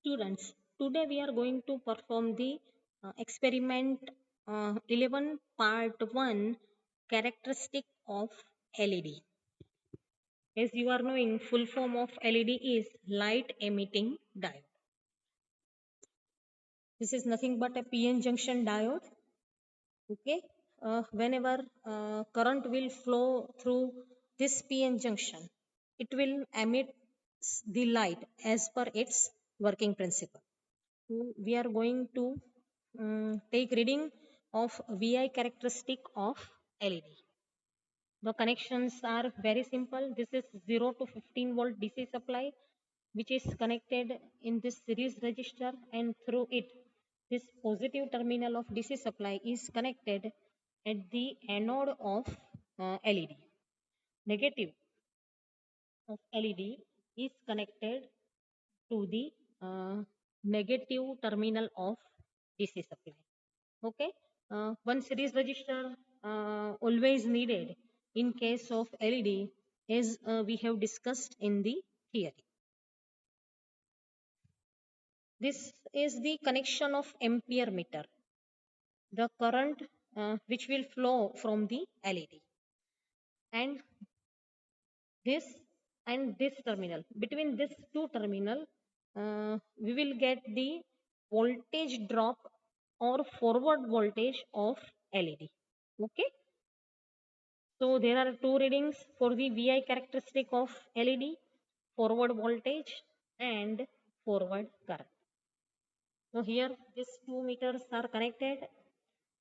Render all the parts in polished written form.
Students, today we are going to perform the experiment 11 part 1 characteristic of LED. As you are knowing, full form of LED is light emitting diode. This is nothing but a PN junction diode. Okay, whenever current will flow through this PN junction, it will emit the light as per its working principle. We are going to take reading of VI characteristic of LED. The connections are very simple. This is 0 to 15 volt DC supply which is connected in this series resistor, and through it this positive terminal of DC supply is connected at the anode of LED. Negative of LED is connected to the negative terminal of DC supply. Okay, one series register always needed in case of LED, as we have discussed in the theory. This is the connection of ampere meter, the current which will flow from the LED, and this this terminal. Between these two terminal, we will get the voltage drop or forward voltage of LED. Okay, so there are two readings for the VI characteristic of LED: forward voltage and forward current. So here these two meters are connected.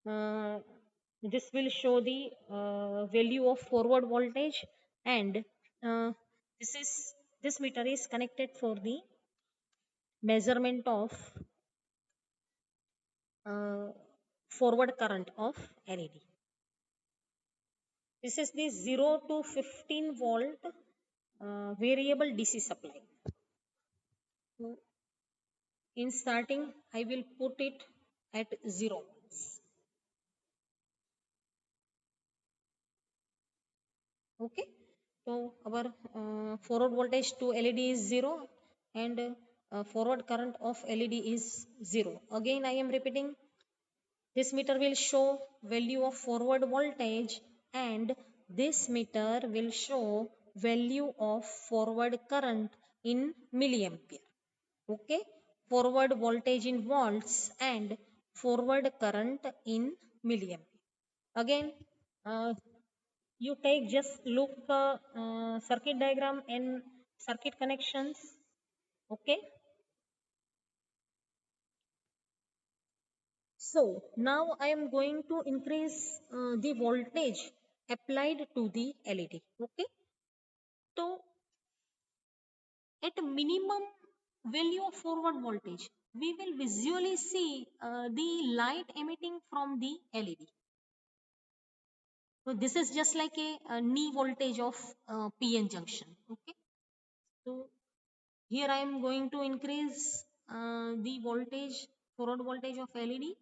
uh, this will show the value of forward voltage, and this is this meter is connected for the measurement of uh, forward current of LED. This is the 0 to 15 volt variable DC supply. So in starting, I will put it at 0 volts. Okay. So our forward voltage to LED is 0, and forward current of LED is 0. Again, I am repeating. This meter will show value of forward voltage, and this meter will show value of forward current in milliampere. Okay, forward voltage in volts and forward current in milliampere. Again, uh, you take just look circuit diagram and circuit connections. Okay, so now I am going to increase the voltage applied to the LED. Okay, so at minimum value of forward voltage, we will visually see the light emitting from the LED. So this is just like a knee voltage of PN junction. Okay, so here I am going to increase the voltage, forward voltage of LED,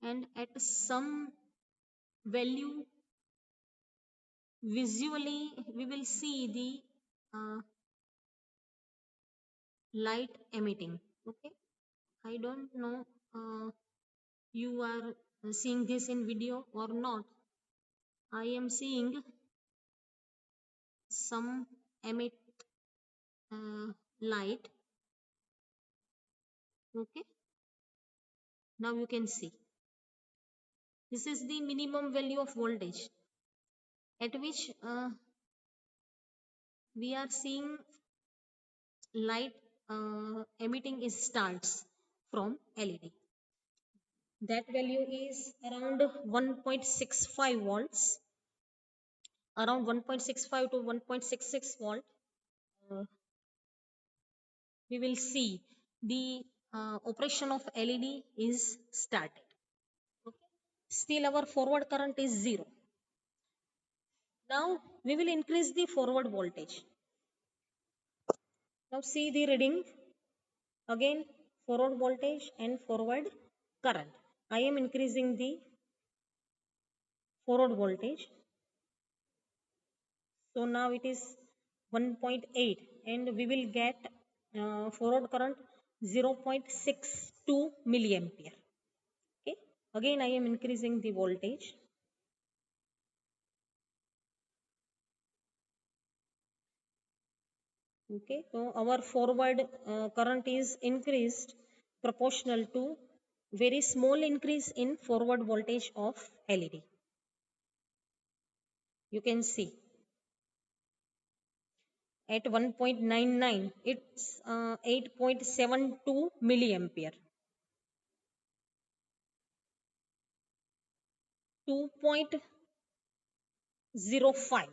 and at some value visually we will see the light emitting. Okay, I don't know you are seeing this in video or not. I am seeing some emit light. Okay, now you can see this is the minimum value of voltage at which we are seeing light emitting is starts from LED. That value is around 1.65 volts, around 1.65 to 1.66 volt. Uh, we will see the operation of LED is started. Okay. Still our forward current is 0. Now we will increase the forward voltage. Now see the reading again, forward voltage and forward current. I am increasing the forward voltage. So now it is 1.8, and we will get forward current 0.62 milliampere. Okay, again I am increasing the voltage. Okay, so our forward current is increased proportional to very small increase in forward voltage of LED. You can see at 1.99 it's 8.72 milliampere. 2.05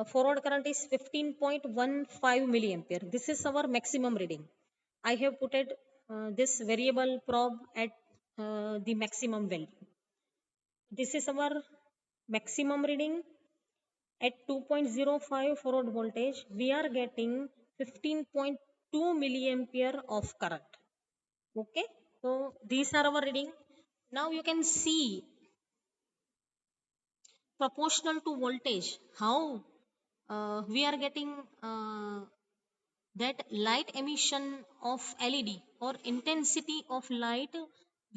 forward current is 15.15 milliampere. This is our maximum reading. I have put it, this variable probe at the maximum value. This is our maximum reading at 2.05 forward voltage. We are getting 15.2 milliampere of current. Okay, so these are our reading. Now you can see proportional to voltage how we are getting that light emission of LED or intensity of light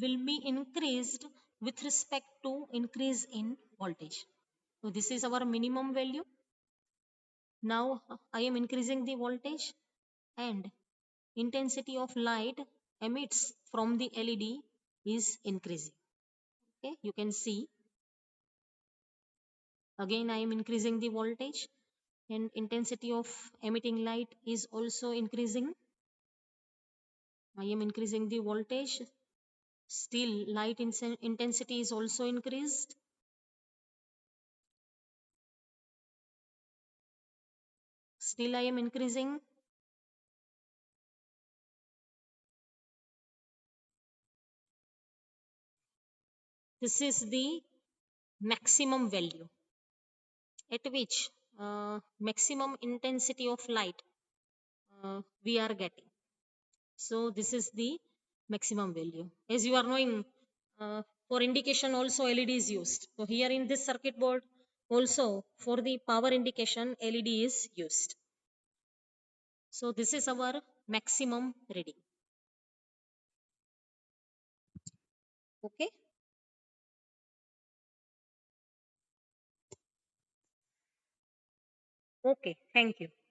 will be increased with respect to increase in voltage. So this is our minimum value. Now I am increasing the voltage and intensity of light emits from the LED is increasing. Okay, you can see again I am increasing the voltage and intensity of emitting light is also increasing. I am increasing the voltage. Still, light intensity is also increased. Still, I am increasing. This is the maximum value at which maximum intensity of light we are getting. So, this is the maximum value. As you are knowing, for indication also LED is used. So, here in this circuit board also for the power indication LED is used. So, this is our maximum reading. Okay. Okay. Thank you.